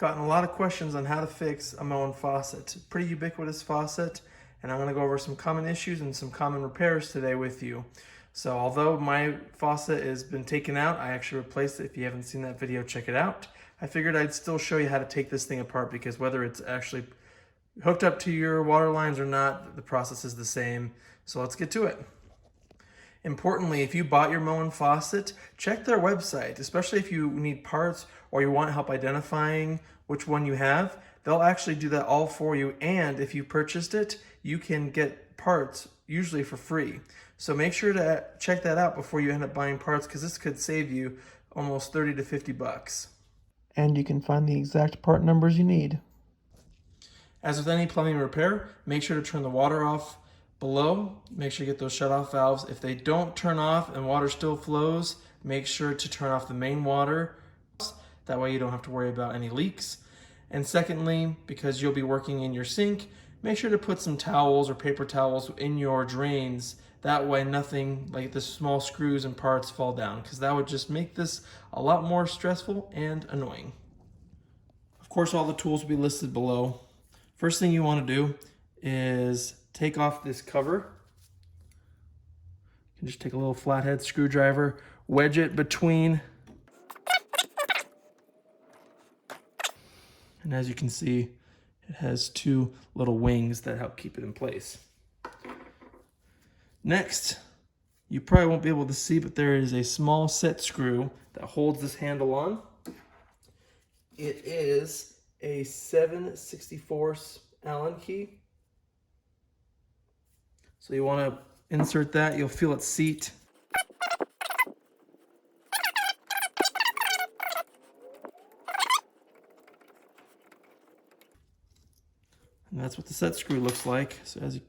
Gotten a lot of questions on how to fix a Moen faucet. Pretty ubiquitous faucet, and I'm going to go over some common issues and some common repairs today with you. So although my faucet has been taken out, I actually replaced it. If you haven't seen that video, check it out. I figured I'd still show you how to take this thing apart because whether it's actually hooked up to your water lines or not, the process is the same. So let's get to it. Importantly, if you bought your Moen faucet, check their website, especially if you need parts or you want help identifying which one you have. They'll actually do that all for you, and if you purchased it, you can get parts usually for free. So make sure to check that out before you end up buying parts, because this could save you almost 30 to 50 bucks. And you can find the exact part numbers you need. As with any plumbing repair, make sure to turn the water off below. Make sure you get those shut-off valves. If they don't turn off and water still flows, make sure to turn off the main water. That way you don't have to worry about any leaks. And secondly, because you'll be working in your sink, make sure to put some towels or paper towels in your drains. That way nothing like the small screws and parts fall down, because that would just make this a lot more stressful and annoying. Of course, all the tools will be listed below. First thing you want to do is take off this cover. You can just take a little flathead screwdriver, wedge it between. And as you can see, it has two little wings that help keep it in place. Next, you probably won't be able to see, but there is a small set screw that holds this handle on. It is a 7/64 Allen key. So you want to insert that, you'll feel it seat. And that's what the set screw looks like. So as you,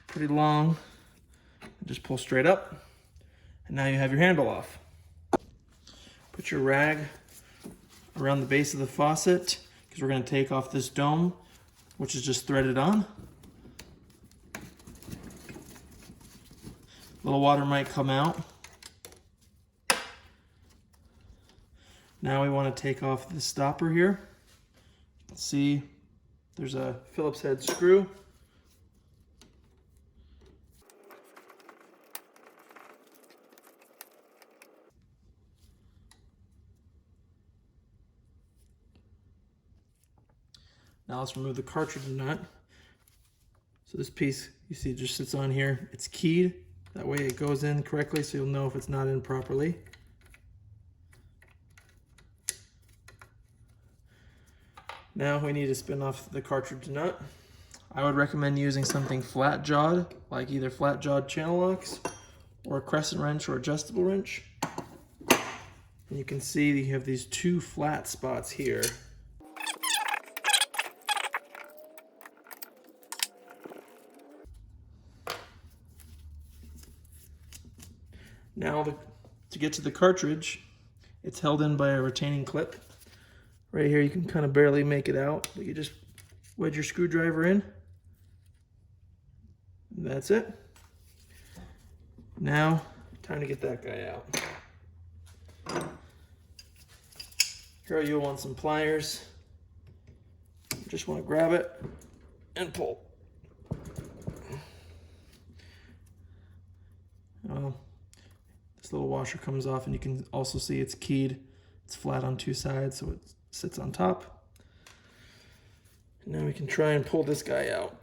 pretty long, just pull straight up, and now you have your handle off. Put your rag around the base of the faucet, because we're going to take off this dome, which is just threaded on. A little water might come out. Now we want to take off the stopper here. See, there's a Phillips head screw. Now let's remove the cartridge nut. So this piece, you see, just sits on here. It's keyed. That way it goes in correctly, so you'll know if it's not in properly. Now we need to spin off the cartridge nut. I would recommend using something flat-jawed, like either flat-jawed channel locks or a crescent wrench or adjustable wrench. And you can see you have these two flat spots here. Now to get to the cartridge, it's held in by a retaining clip. Right here you can kind of barely make it out, but you just wedge your screwdriver in. And that's it. Now, time to get that guy out. Here you'll want some pliers. You just want to grab it and pull. This little washer comes off, and you can also see it's keyed. It's flat on two sides, so it sits on top. And now we can try and pull this guy out.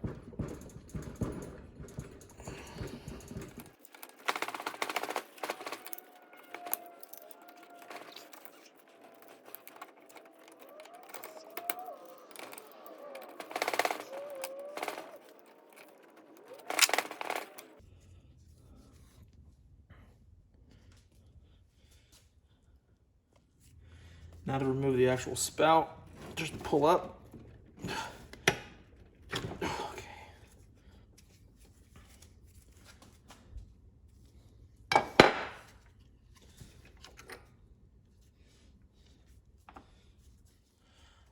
Now to remove the actual spout, just pull up. Okay.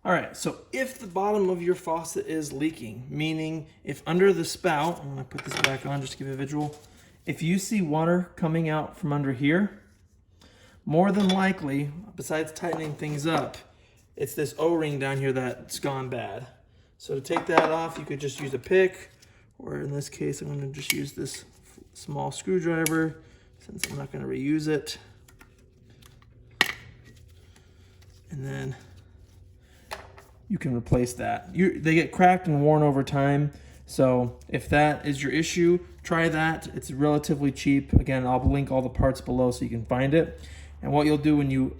All right, so if the bottom of your faucet is leaking, meaning if under the spout, I'm gonna put this back on just to give you a visual. If you see water coming out from under here, more than likely, besides tightening things up, it's this O-ring down here that's gone bad. So to take that off, you could just use a pick, or in this case, I'm going to just use this small screwdriver since I'm not going to reuse it. And then you can replace that. They get cracked and worn over time. So if that is your issue, try that. It's relatively cheap. Again, I'll link all the parts below so you can find it. And what you'll do when you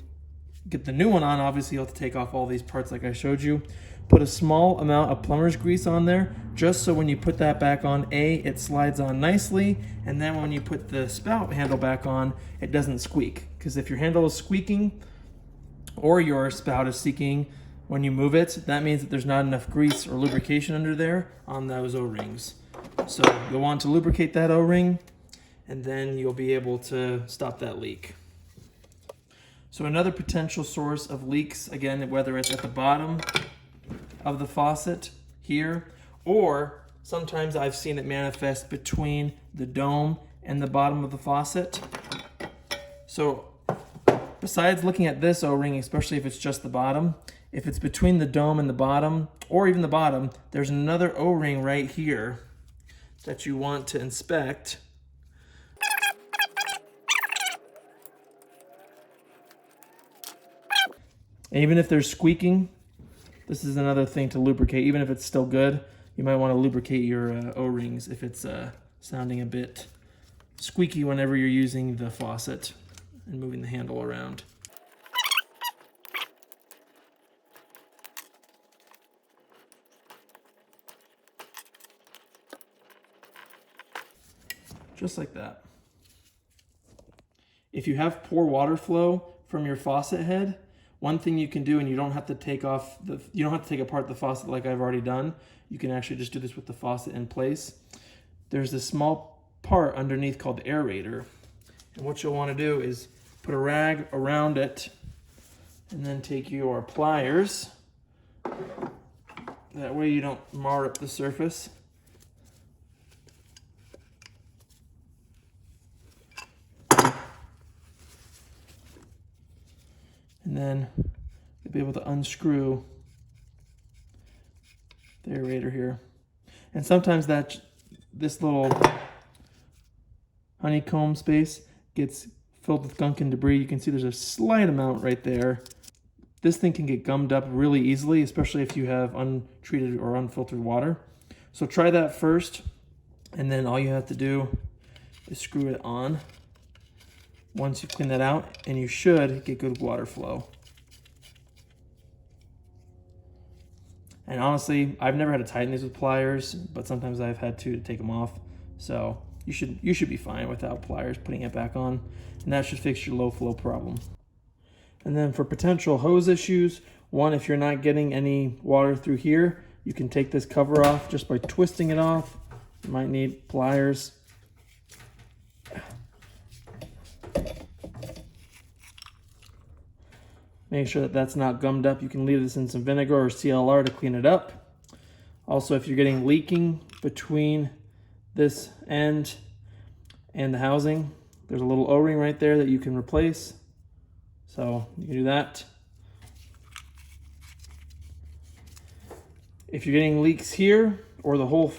get the new one on, obviously you'll have to take off all these parts like I showed you. Put a small amount of plumber's grease on there, just so when you put that back on, it slides on nicely, and then when you put the spout handle back on, it doesn't squeak. Because if your handle is squeaking, or your spout is squeaking when you move it, that means that there's not enough grease or lubrication under there on those O-rings. So you'll want to lubricate that O-ring, and then you'll be able to stop that leak. So another potential source of leaks, again, whether it's at the bottom of the faucet here, or sometimes I've seen it manifest between the dome and the bottom of the faucet. So besides looking at this O-ring, especially if it's just the bottom, if it's between the dome and the bottom, or even the bottom, there's another O-ring right here that you want to inspect. And even if they're squeaking, this is another thing to lubricate. Even if it's still good, you might want to lubricate your O-rings if it's sounding a bit squeaky whenever you're using the faucet and moving the handle around. Just like that. If you have poor water flow from your faucet head, one thing you can do, and you don't have to take apart the faucet like I've already done. You can actually just do this with the faucet in place. There's this small part underneath called the aerator. And what you'll want to do is put a rag around it and then take your pliers. That way you don't mar up the surface. And then you'll be able to unscrew the aerator here. And sometimes this little honeycomb space gets filled with gunk and debris. You can see there's a slight amount right there. This thing can get gummed up really easily, especially if you have untreated or unfiltered water. So try that first, and then all you have to do is screw it on. Once you clean that out, and you should get good water flow. And honestly, I've never had to tighten these with pliers, but sometimes I've had to take them off. So you should be fine without pliers putting it back on, and that should fix your low flow problem. And then for potential hose issues, one, if you're not getting any water through here, you can take this cover off just by twisting it off. You might need pliers. Make sure that that's not gummed up. You can leave this in some vinegar or CLR to clean it up. Also, if you're getting leaking between this end and the housing, there's a little O-ring right there that you can replace. So you can do that. If you're getting leaks here, or the whole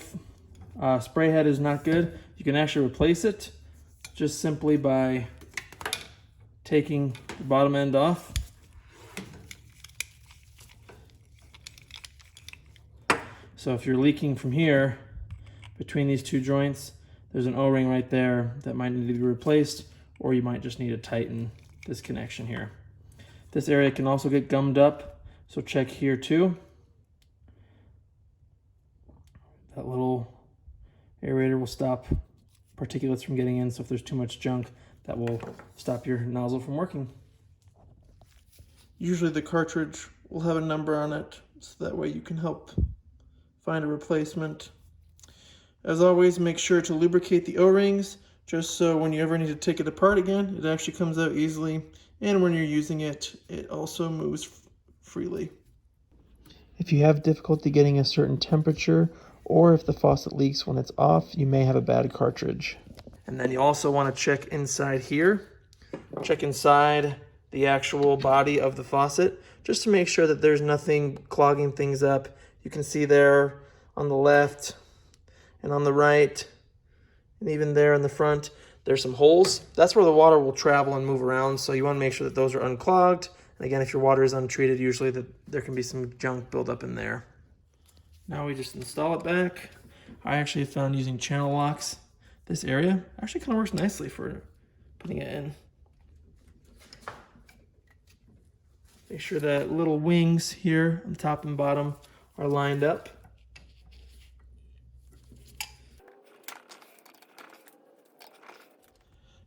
spray head is not good, you can actually replace it just simply by taking the bottom end off. So if you're leaking from here, between these two joints, there's an O-ring right there that might need to be replaced, or you might just need to tighten this connection here. This area can also get gummed up, so check here too. That little aerator will stop particulates from getting in, so if there's too much junk, that will stop your nozzle from working. Usually the cartridge will have a number on it, so that way you can help find a replacement. As always, make sure to lubricate the O-rings, just so when you ever need to take it apart again, it actually comes out easily. And when you're using it, it also moves freely. If you have difficulty getting a certain temperature, or if the faucet leaks when it's off, you may have a bad cartridge. And then you also want to check inside here. Check inside the actual body of the faucet, just to make sure that there's nothing clogging things up. You can see there on the left and on the right, and even there in the front, there's some holes. That's where the water will travel and move around, so you want to make sure that those are unclogged. And again, if your water is untreated, usually there can be some junk build up in there. Now we just install it back. I actually found using channel locks, this area actually kind of works nicely for putting it in. Make sure that little wings here on top and bottom are lined up.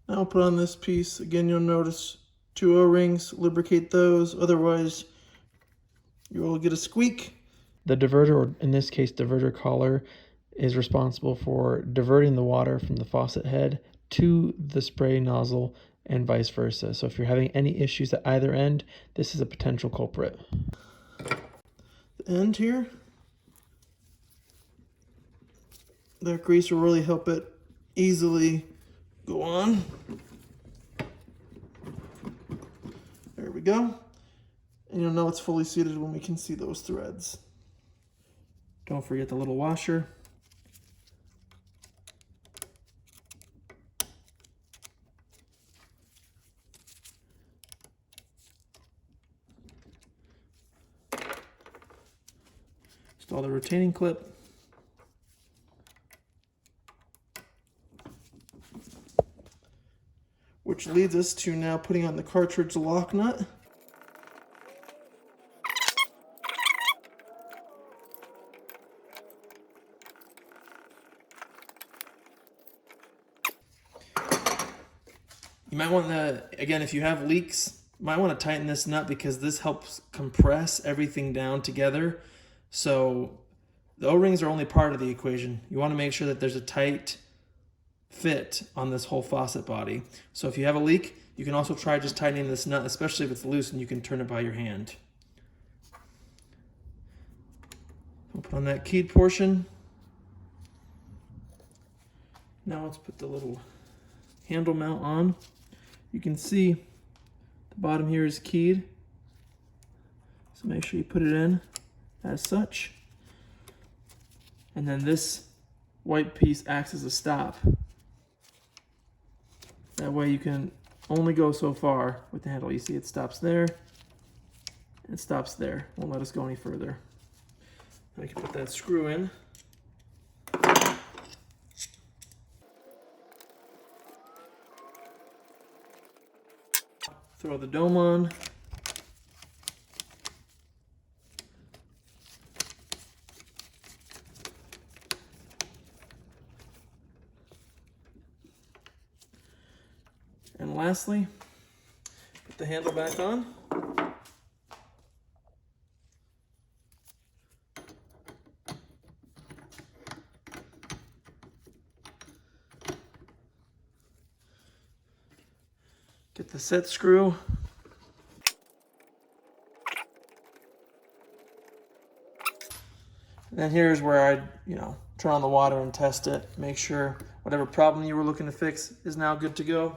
Now put on this piece. Again, you'll notice 2 O-rings, lubricate those, otherwise you will get a squeak. The diverter, or in this case diverter collar, is responsible for diverting the water from the faucet head to the spray nozzle and vice versa. So if you're having any issues at either end, this is a potential culprit. The end here, that grease will really help it easily go on. There we go. And you'll know it's fully seated when we can see those threads. Don't forget the little washer. Install the retaining clip. Which leads us to now putting on the cartridge lock nut. You might want to, again, if you have leaks, you might want to tighten this nut because this helps compress everything down together. So the O-rings are only part of the equation. You want to make sure that there's a tight fit on this whole faucet body. So if you have a leak, you can also try just tightening this nut, especially if it's loose and you can turn it by your hand. We'll put on that keyed portion. Now let's put the little handle mount on. You can see the bottom here is keyed, so make sure you put it in as such. And then this white piece acts as a stop. That way you can only go so far with the handle. You see it stops there, and it stops there. Won't let us go any further. Now we can put that screw in. Throw the dome on. And lastly, put the handle back on. Get the set screw. And then here's where I'd, turn on the water and test it. Make sure whatever problem you were looking to fix is now good to go.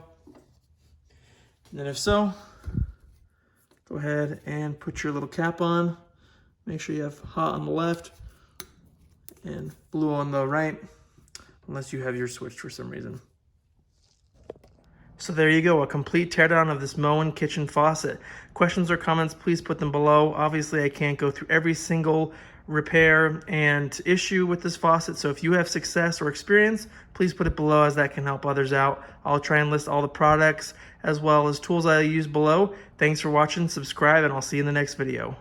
And then if so, go ahead and put your little cap on. Make sure you have hot on the left and blue on the right, unless you have your switched for some reason. So there you go, a complete teardown of this Moen kitchen faucet. Questions or comments, please put them below. Obviously, I can't go through every single repair and issue with this faucet, so if you have success or experience, please put it below, as that can help others out. I'll try and list all the products as well as tools I use below. Thanks for watching, subscribe, and I'll see you in the next video.